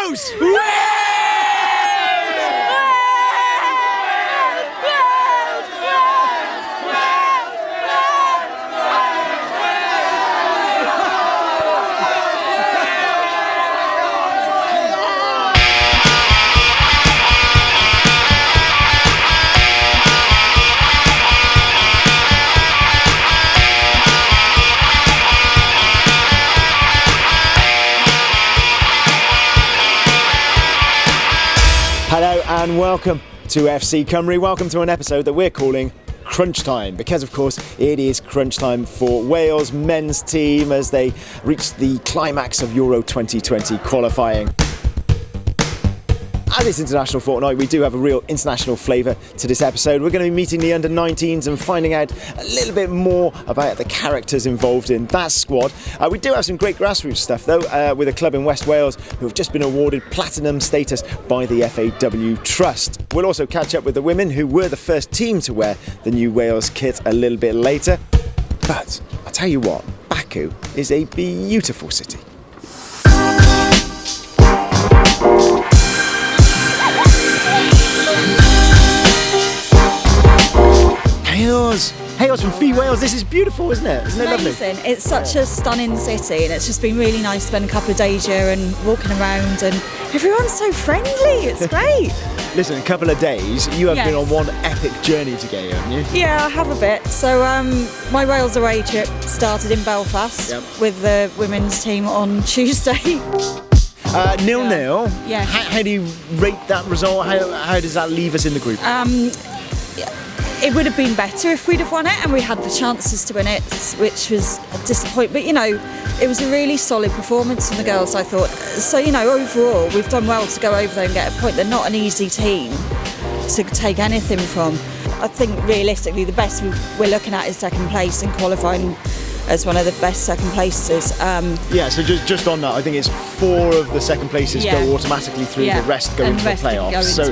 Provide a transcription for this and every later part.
Wales! Hello and welcome to FC CYMRU. Welcome to an episode that we're calling Crunch Time, because of course it is crunch time for Wales men's team as they reach the climax of Euro 2020 qualifying. As it's International Fortnight, we do have a real international flavour to this episode. We're going to be meeting the under-19s and finding out a little bit more about the characters involved in that squad. We do have some great grassroots stuff though, with a club in West Wales who have just been awarded platinum status by the FAW Trust. We'll also catch up with the women who were the first team to wear the new Wales kit a little bit later. But I'll tell you what, Baku is a beautiful city. Hails from FAWales. This is beautiful, isn't it? Isn't it lovely? Amazing. It's such a stunning city, and it's just been really nice to spend a couple of days here and walking around, and everyone's so friendly. It's great. Listen, a couple of days. You have been on one epic journey to get here, haven't you? Yeah, I have a bit. So my Wales away trip started in Belfast with the women's team on Tuesday. 0-0. Yeah. How do you rate that result? How does that leave us in the group? It would have been better if we'd have won it, and we had the chances to win it, which was a disappointment. But, you know, it was a really solid performance from the girls, I thought. So, you know, overall, we've done well to go over there and get a point. They're not an easy team to take anything from. I think, realistically, the best we're looking at is second place and qualifying as one of the best second places. So just on that, I think it's 4 of the second places go automatically through, the rest go into the playoffs. So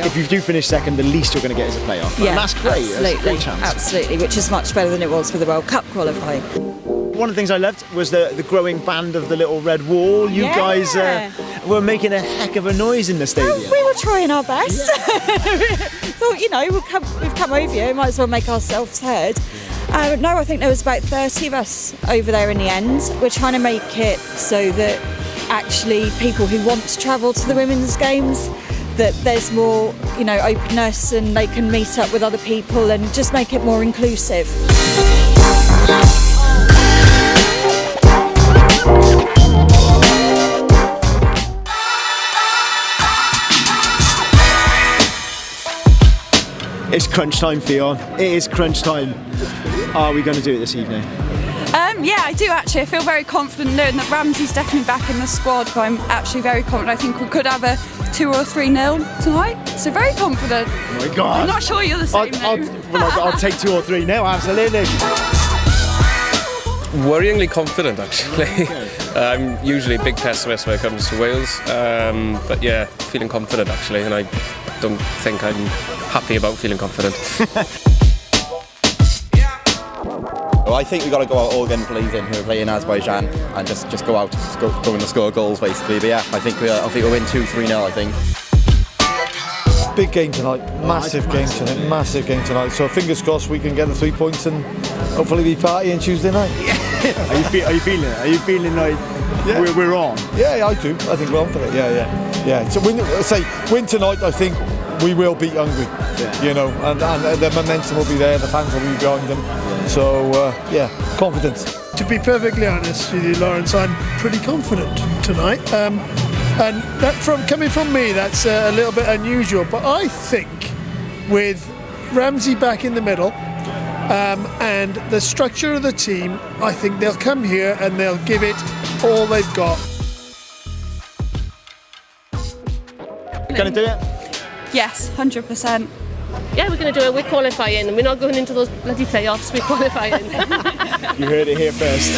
if you do finish second, the least you're going to get is a playoff. Yeah, and that's great. Absolutely, that's a great chance. Absolutely, which is much better than it was for the World Cup qualifying. One of the things I loved was the growing band of the Little Red Wall. You guys were making a heck of a noise in the stadium. Well, we were trying our best. Thought, you know, we've come over here, might as well make ourselves heard. No, I think there was about 30 of us over there in the end. We're trying to make it so that actually people who want to travel to the women's games, that there's more, you know, openness and they can meet up with other people and just make it more inclusive. It's crunch time, Fionn. It is crunch time. Are we going to do it this evening? Yeah, I do actually. I feel very confident knowing that Ramsey's definitely back in the squad, but I'm actually very confident. I think we could have a 2 or 3-0 tonight, so very confident. Oh my God. I'm not sure you're the same. I'll take 2 or 3 now, absolutely. Worryingly confident, actually. Okay. I'm usually a big pessimist when it comes to Wales, but yeah, feeling confident actually, and I don't think I'm happy about feeling confident. Well, I think we've got to go out all guns blazing who are playing Azerbaijan and just go out, just go in to score goals basically. But yeah, I think we'll win 2-3-0, I think. Big game tonight, massive game tonight. So fingers crossed we can get the 3 points and hopefully be partying Tuesday night. Are you feeling it? Are you feeling like we're on? Yeah, I do. I think we're on for it. Yeah. So win tonight. I think we will beat Hungary. Yeah. You know, and the momentum will be there. The fans will be behind them. So confidence. To be perfectly honest with you, Lawrence, I'm pretty confident tonight. And that coming from me, that's a little bit unusual. But I think with Ramsey back in the middle and the structure of the team, I think they'll come here and they'll give it all they've got. Gonna do it? Yes, 100%. Yeah, we're going to do it. We're qualifying. We're not going into those bloody playoffs. We're qualifying. You heard it here first.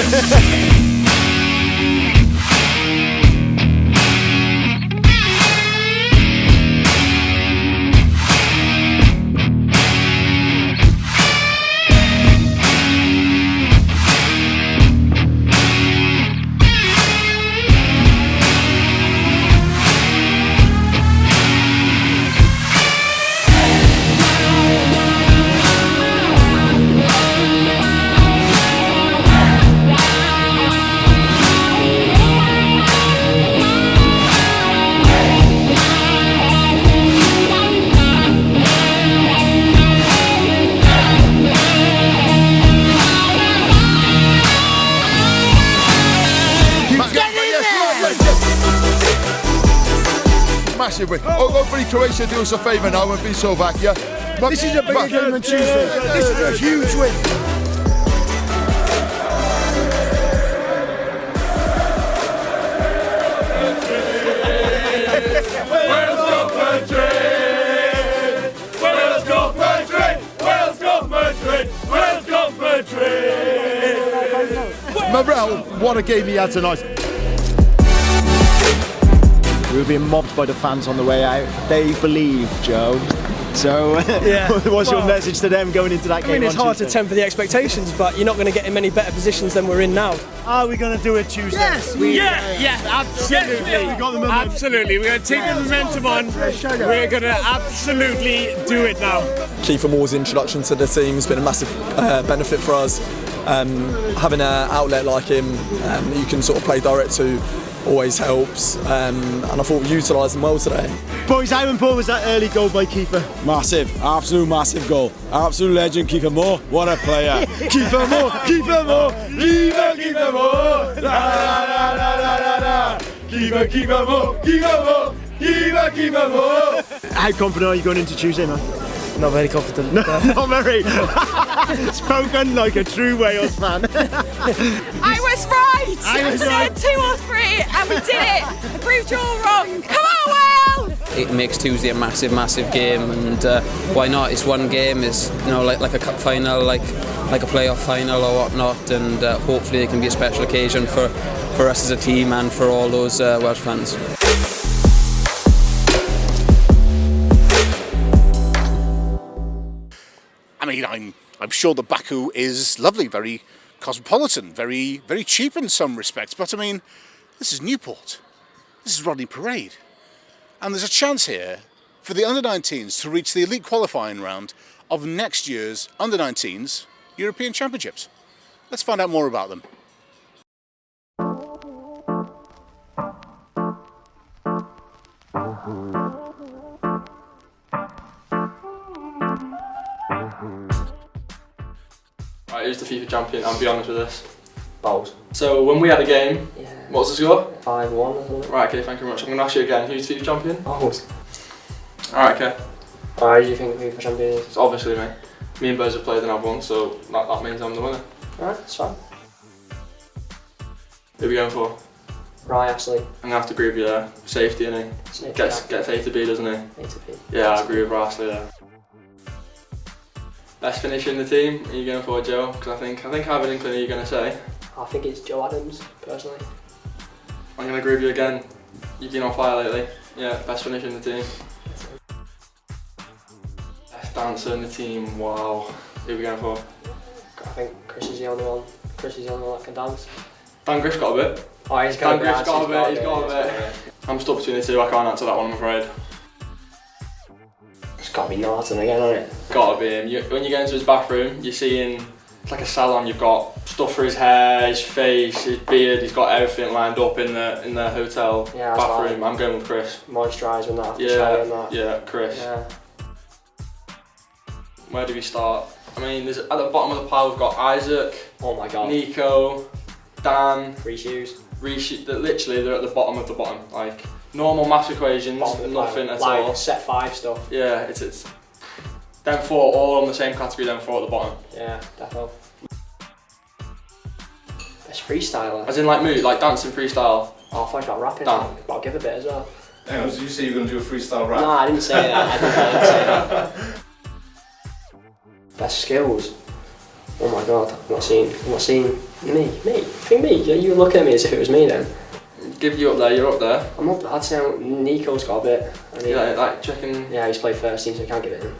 massive win. Hopefully Croatia do us a favour now and beat Slovakia. This is a bigger game than Tuesday. This is a huge win. Morel, what a game he had tonight. We were being mobbed by the fans on the way out. They believe, Joe. So, what's your message to them going into that game? I mean, it's hard to temper the expectations, but you're not going to get in many better positions than we're in now. Are we going to do it Tuesday? Yes! Absolutely. Yes, Absolutely. We're going to take the momentum on. We're going to absolutely do it now. Kiefer Moore's introduction to the team has been a massive benefit for us. Having an outlet like him that you can sort of play direct to always helps, and I thought we utilised him well today. Boys, how important was that early goal by Kiefer? Massive, absolute massive goal. Absolute legend, Kiefer Moore. What a player. Kiefer Moore, Kiefer Moore, Kiefer Moore. La la la la la la. Kiefer Moore, Kiefer Moore, Kiefer Moore. How confident are you going into Tuesday, man? Not very confident. Not very. Spoken like a true Wales fan. I was right! I said 2 or 3 and we did it! I proved you all wrong! Come on, Wales! It makes Tuesday a massive game, and why not? It's one game, it's like a cup final, like a playoff final or whatnot, and hopefully it can be a special occasion for us as a team and for all those Welsh fans. I mean, I'm sure that Baku is lovely, very cosmopolitan, very cheap in some respects. But I mean, this is Newport, this is Rodney Parade, and there's a chance here for the under-19s to reach the elite qualifying round of next year's under-19s European Championships. Let's find out more about them. Right, who's the FIFA champion? I'll be honest with this. FAWales. So when we had a game, what was the score? 5-1 or something. Right, okay, thank you very much. I'm going to ask you again, who's the FIFA champion? FAWales. Alright, okay. Alright, who do you think the FIFA champion is? It's obviously me. Me and Buzz have played and I've won, so that means I'm the winner. Alright, that's fine. Who are we going for? Right, actually. I'm going to have to agree with you there. Safety, innit? Safety, gets A to B, doesn't he? A to B. Yeah, I agree with Rastly there. Best finish in the team, are you going for Joe? Because I think I have an inkling you're going to say. I think it's Joe Adams, personally. I'm going to agree with you again. You've been on fire lately. Yeah, best finish in the team. Best dancer in the team, wow. Who are we going for? I think Chris is the only one. Chris is the only one that can dance. Dan Griff's got a bit. Oh, he's got Dan Griff's got a bit, he's got a bit. I'm stuck between the two, I can't answer that one, I'm afraid. It's got to be Norton again, hasn't it? Got to be him. When you go into his bathroom, you're seeing, it's like a salon, you've got stuff for his hair, his face, his beard, he's got everything lined up in the hotel bathroom. Like, I'm going with Chris. Moisturise and that, shower and that. Yeah, Chris. Yeah. Where do we start? I mean, at the bottom of the pile we've got Isaac, oh my god, Nico, Dan, Reshus. Literally they're at the bottom of the bottom. Like normal maths equations, nothing at all. Like set 5 stuff. Yeah, it's them 4 all on the same category, them 4 at the bottom. Yeah, definitely. Best freestyler. As in like mood, like dancing freestyle. Oh, I thought you got rapping. Dan. But I'll give a bit as well. Hang on, so you say you're going to do a freestyle rap? No, I didn't say that. I didn't say that. Best skills. Oh my god, I'm not seeing me. I think me. You look at me as if it was me then. Give you up there, you're up there. I'm up, I'd say Nico's got a bit. I mean, yeah, like checking. Yeah, he's played first team, so I can't give it him.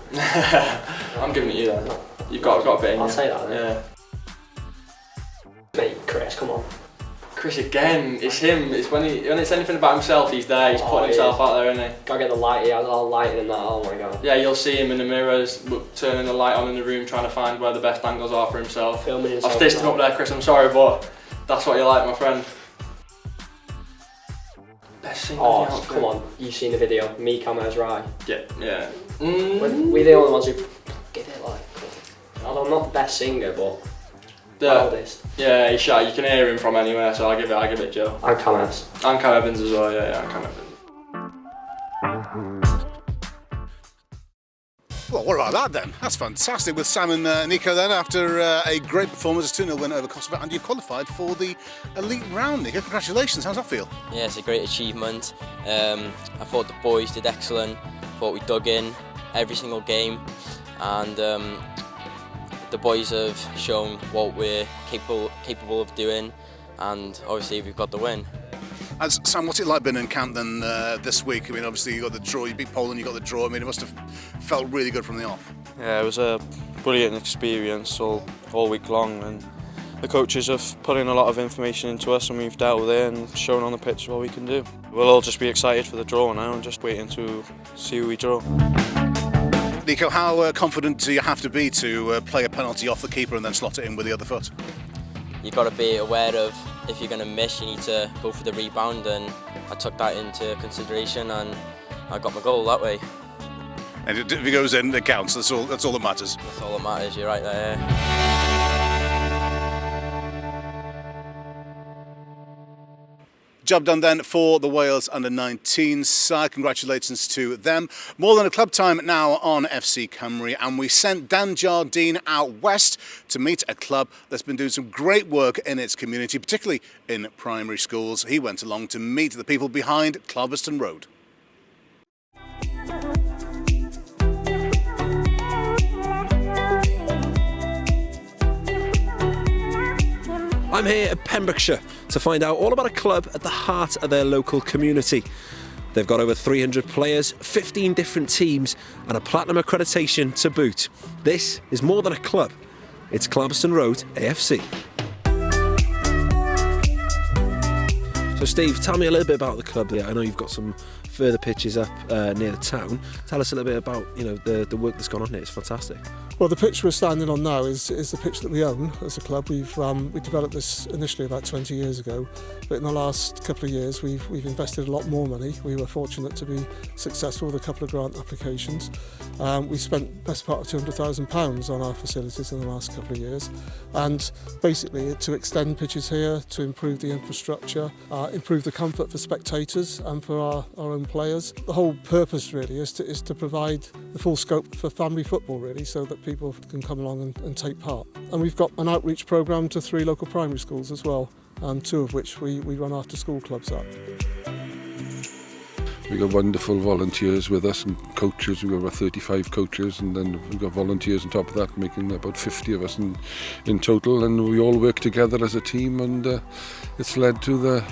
I'm giving it you then. You've got a bit in I'll you. say that then. Yeah. Mate, Chris, come on. Chris again, it's him. It's when it's anything about himself, he's there. He's putting himself out there, isn't he? Gotta get the light. He has all lighting and that. Oh my god. Yeah, you'll see him in the mirrors, turning the light on in the room, trying to find where the best angles are for himself. Filming himself. I've stitched him up there, Chris. I'm sorry, but that's what you like, my friend. Best thing. Oh, come on. You've seen the video. Me, Cameras, Rye. Yeah. We're the only ones who give it like. Although I'm not the best singer, but. Yeah, he's shy. You can hear him from anywhere, so I give it Joe. And Cam Evans. And Cam Evans as well, yeah, and Cam Evans. Well, what about that then? That's fantastic with Sam and Nico then after a great performance, a 2-0 win over Kosovo, and you've qualified for the elite round, Nico. Congratulations, how's that feel? Yeah, it's a great achievement. I thought the boys did excellent. I thought we dug in every single game, and the boys have shown what we're capable of doing, and obviously we've got the win. As Sam, what's it like being in camp then this week? I mean, obviously you got the draw, you beat Poland, you got the draw. I mean, it must have felt really good from the off. Yeah, it was a brilliant experience all week long, and the coaches have put in a lot of information into us, and we've dealt with it and shown on the pitch what we can do. We'll all just be excited for the draw now and just waiting to see who we draw. Nico, how confident do you have to be to play a penalty off the keeper and then slot it in with the other foot? You've got to be aware of if you're going to miss, you need to go for the rebound, and I took that into consideration and I got my goal that way. And if it goes in, it counts. That's all that matters. That's all that matters. You're right there. Job done then for the Wales under-19 side. Congratulations to them. More than a club time now on FC CYMRU, and we sent Dan Jardine out west to meet a club that's been doing some great work in its community, particularly in primary schools. He went along to meet the people behind Clarbeston Road. I'm here at Pembrokeshire to find out all about a club at the heart of their local community. They've got over 300 players, 15 different teams and a platinum accreditation to boot. This is more than a club, it's Clarbeston Road AFC. So Steve, tell me a little bit about the club. I know you've got some further pitches up near the town. Tell us a little bit about the work that's gone on here. It's fantastic. Well, the pitch we're standing on now is the pitch that we own as a club. We developed this initially about 20 years ago, but in the last couple of years we've invested a lot more money. We were fortunate to be successful with a couple of grant applications. We spent the best part of £200,000 on our facilities in the last couple of years, and basically to extend pitches here, to improve the infrastructure, improve the comfort for spectators and for our own players. The whole purpose really is to provide the full scope for family football really, so that people can come along and take part. And we've got an outreach programme to 3 local primary schools as well, 2 of which we run after school clubs at. We've got wonderful volunteers with us and coaches. We've got about 35 coaches, and then we've got volunteers on top of that, making about 50 of us in total, and we all work together as a team, and it's led to the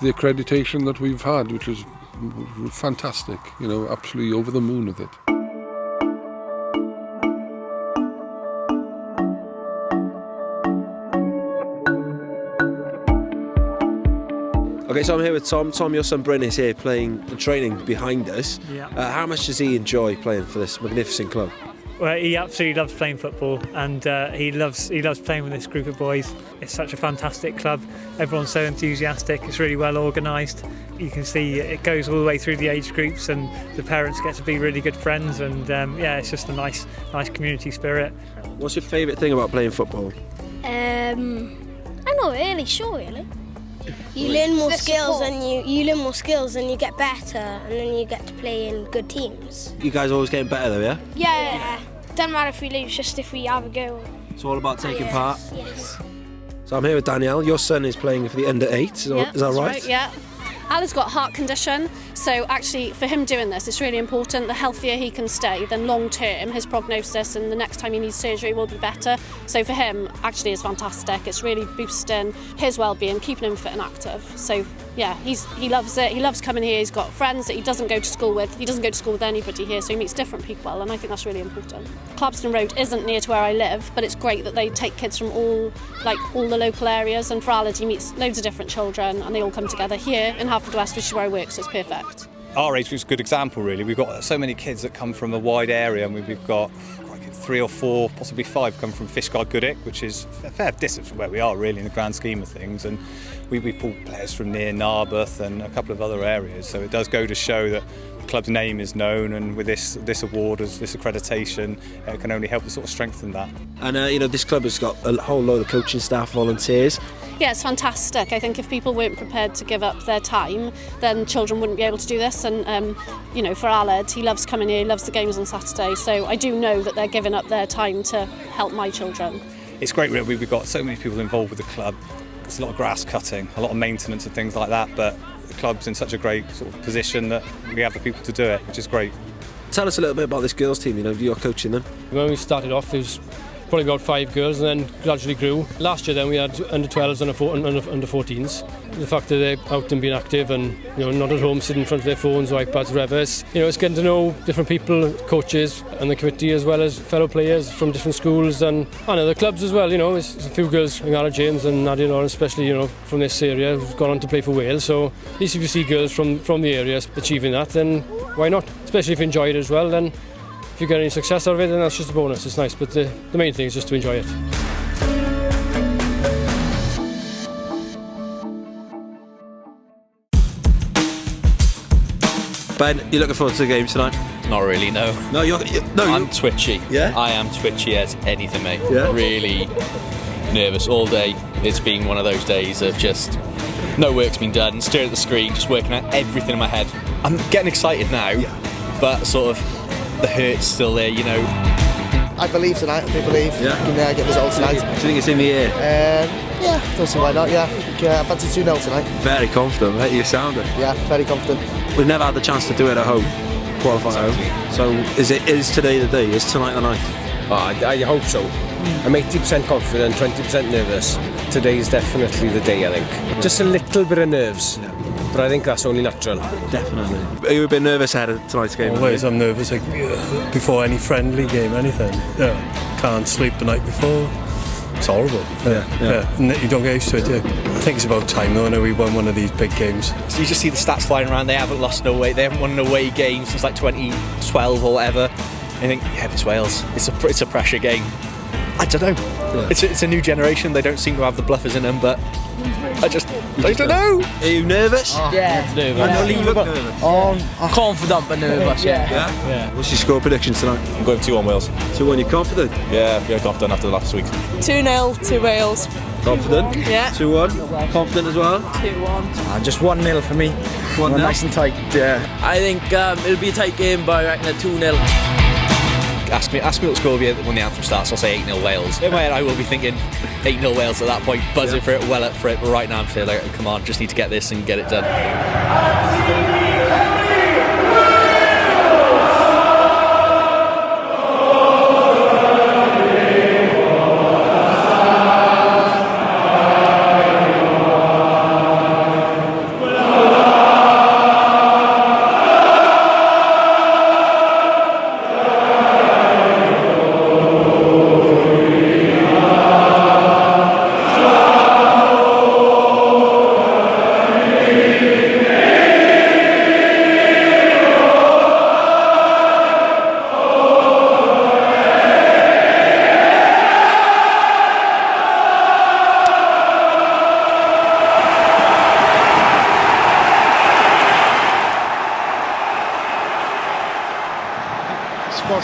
accreditation that we've had, which is fantastic, absolutely over the moon with it. Okay, so I'm here with Tom. Tom, your son Bryn is here playing and training behind us. Yeah. How much does he enjoy playing for this magnificent club? Well, he absolutely loves playing football, and he loves playing with this group of boys. It's such a fantastic club. Everyone's so enthusiastic. It's really well organised. You can see it goes all the way through the age groups, and the parents get to be really good friends. And yeah, it's just a nice community spirit. What's your favourite thing about playing football? I'm not really sure, really. You learn more skills, and you learn more skills, and you get better, and then you get to play in good teams. You guys always getting better though, yeah? Yeah. Doesn't matter if we lose, just if we have a go. It's all about taking part. Yes. So I'm here with Danielle. Your son is playing for the under-8. Is that right? Yeah. Ali's got heart condition, so actually for him doing this, it's really important. The healthier he can stay, then long term his prognosis and the next time he needs surgery will be better. So for him, actually it's fantastic. It's really boosting his well-being, keeping him fit and active. So yeah, he loves it. He loves coming here. He's got friends that he doesn't go to school with. He doesn't go to school with anybody here, so he meets different people, and I think that's really important. Clarbeston Road isn't near to where I live, but it's great that they take kids from all the local areas, and for Alid he meets loads of different children, and they all come together here in Haverfordwest, which is where I work, so it's perfect. Our age group's a good example, really. We've got so many kids that come from a wide area, and we've got 3 or 4, possibly 5 come from Fishguard Goodwick, which is a fair distance from where we are, really, in the grand scheme of things. And we pull players from near Narberth and a couple of other areas, so it does go to show that the club's name is known, and with this award, as this accreditation, it can only help to sort of strengthen that. And this club has got a whole load of coaching staff, volunteers. Yeah, it's fantastic. I think if people weren't prepared to give up their time, then children wouldn't be able to do this. And, you know, for Aled, he loves coming here, he loves the games on Saturday. So I do know that they're giving up their time to help my children. It's great, really. We've got so many people involved with the club. There's a lot of grass cutting, a lot of maintenance and things like that. But the club's in such a great sort of position that we have the people to do it, which is great. Tell us a little bit about this girls' team. You know, you're coaching them. When we started off, it was probably about 5 girls, and then gradually grew. Last year then we had under 12s and under 14s. The fact that they're out and being active and, you know, not at home sitting in front of their phones or iPads or whatever, it's getting to know different people, coaches and the committee, as well as fellow players from different schools and other clubs as well. You know, it's a few girls, Angara James and Nadia Lawrence especially, you know, from this area who've gone on to play for Wales. So at least if you see girls from the area achieving that, then why not? Especially if you enjoy it as well, then if you get any success out of it, then that's just a bonus. It's nice, but the main thing is just to enjoy it. Ben, you looking forward to the game tonight? Not really, no. No, I'm twitchy. Yeah? I am twitchy as anything, mate. Yeah? Really nervous all day. It's been one of those days of just no work's been done, staring at the screen, just working out everything in my head. I'm getting excited now, but sort of the hurt's still there, you know. I believe tonight. I do believe we can get results tonight. Do you think it's in the air? Yeah, don't see why not. Yeah, I fancy 2-0 tonight. Very confident, mate. You sound it. Yeah, very confident. We've never had the chance to do it at home, qualify at home. So is today the day? Is tonight the night? I hope so. I'm 80% confident, 20% nervous. Today is definitely the day, I think. Just a little bit of nerves, but I think that's only natural. Definitely. Are you a bit nervous ahead of tonight's game? Always, I'm nervous before any friendly game, anything. Yeah, can't sleep the night before. It's horrible. Yeah. And you don't get used to it, do you? I think it's about time though. I know we won one of these big games. So you just see the stats flying around. They haven't lost no weight. They haven't won an away game since like 2012 or whatever. I think, yeah, it's Wales. It's a pressure game. I don't know. Yeah. It's a new generation. They don't seem to have the bluffers in them, but I don't know. Are you nervous? Yeah. Nervous. I know you look nervous. Confident but nervous. Yeah. What's your score prediction tonight? I'm going 2-1 Wales. 2-1. You confident? Yeah, very confident after the last week. 2-0 to Wales. Confident? Yeah. 2-1. Confident as well? 2-1. Just 1-0 for me. 1-0. Nice and tight. Yeah. I think it'll be a tight game, but I reckon a 2-0. Ask me what the score will be when the anthem starts. I'll say 8-0 Wales. In my head, I will be thinking 8-0 Wales at that point, buzzing for it, well up for it. But right now, I'm feeling like, come on, just need to get this and get it done.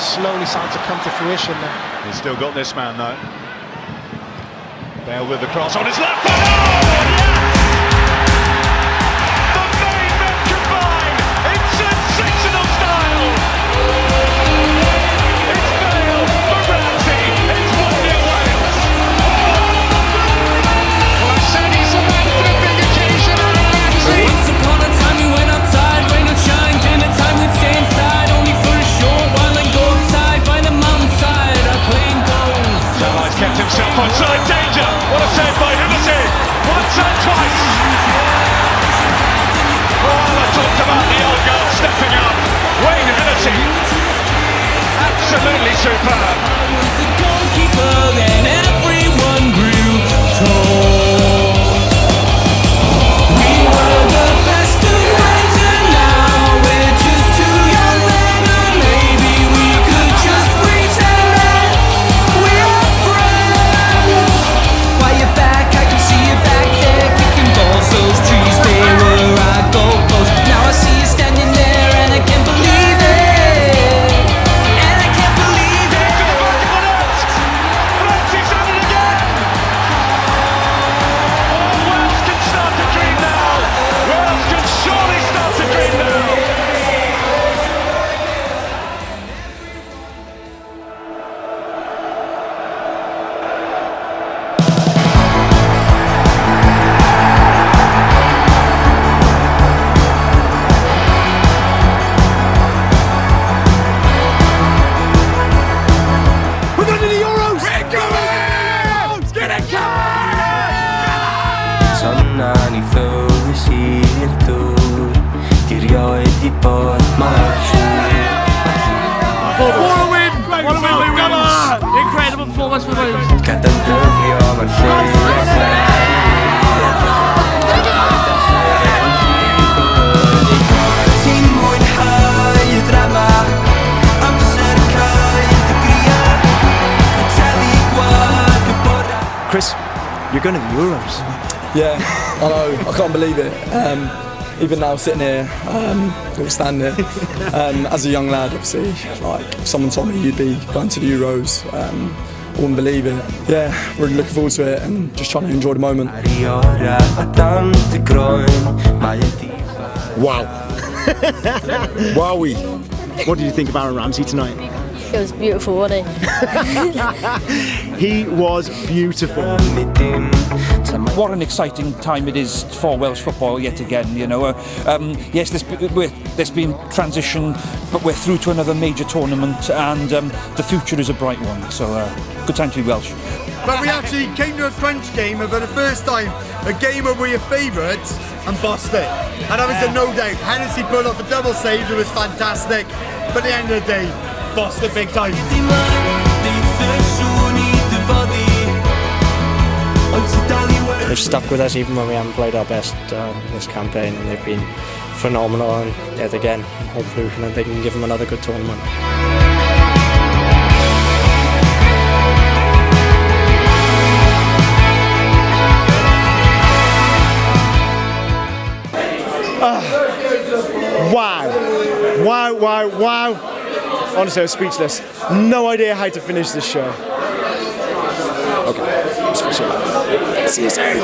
Slowly starting to come to fruition now. He's still got this man though. Bale with the cross on his left foot. The main men combine in sensational style. It's Bale for Ramsey. It's 1-0 Wales. Well, I said he's a man for a big occasion. Ramsey. Once upon a time we went outside, rain or shine, dinner time we'd stay inside, only for a short while and go outside by the mountainside, our playing goals. He's kept himself outside danger. What a save by Hennessy. What a save. Incredible performance for Wales. Chris, you're going to the Euros. Yeah, I know. I can't believe it. Even now, sitting here, standing here, as a young lad, obviously, like if someone told me you'd be going to the Euros, I wouldn't believe it. Yeah, really looking forward to it and just trying to enjoy the moment. Wow. Wowie. What did you think of Aaron Ramsey tonight? It was beautiful, wasn't it? He was beautiful. What an exciting time it is for Welsh football yet again, you know. Yes, there's been transition, but we're through to another major tournament and the future is a bright one, so good time to be Welsh. But we actually came to a French game and for the first time, a game where we were favourites and bossed it. And that was a no doubt. Hennessy pulled off a double save, it was fantastic. But at the end of the day, bossed it big time. They've stuck with us even when we haven't played our best this campaign, and they've been phenomenal. And yet again, hopefully they can give them another good tournament. Wow. Honestly, I was speechless. No idea how to finish this show. Okay, let's finish it. See you soon.